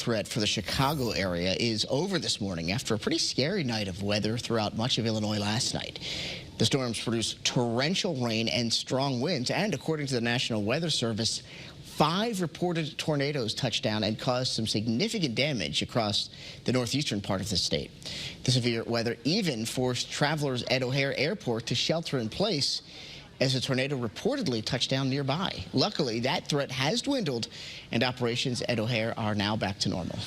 threat for the Chicago area is over this morning after a pretty scary night of weather throughout much of Illinois last night. The storms produced torrential rain and strong winds, and according to the National Weather Service, 5 reported tornadoes touched down and caused some significant damage across the northeastern part of the state. The severe weather even forced travelers at O'Hare Airport to shelter in place as a tornado reportedly touched down nearby. Luckily, that threat has dwindled, and operations at O'Hare are now back to normal.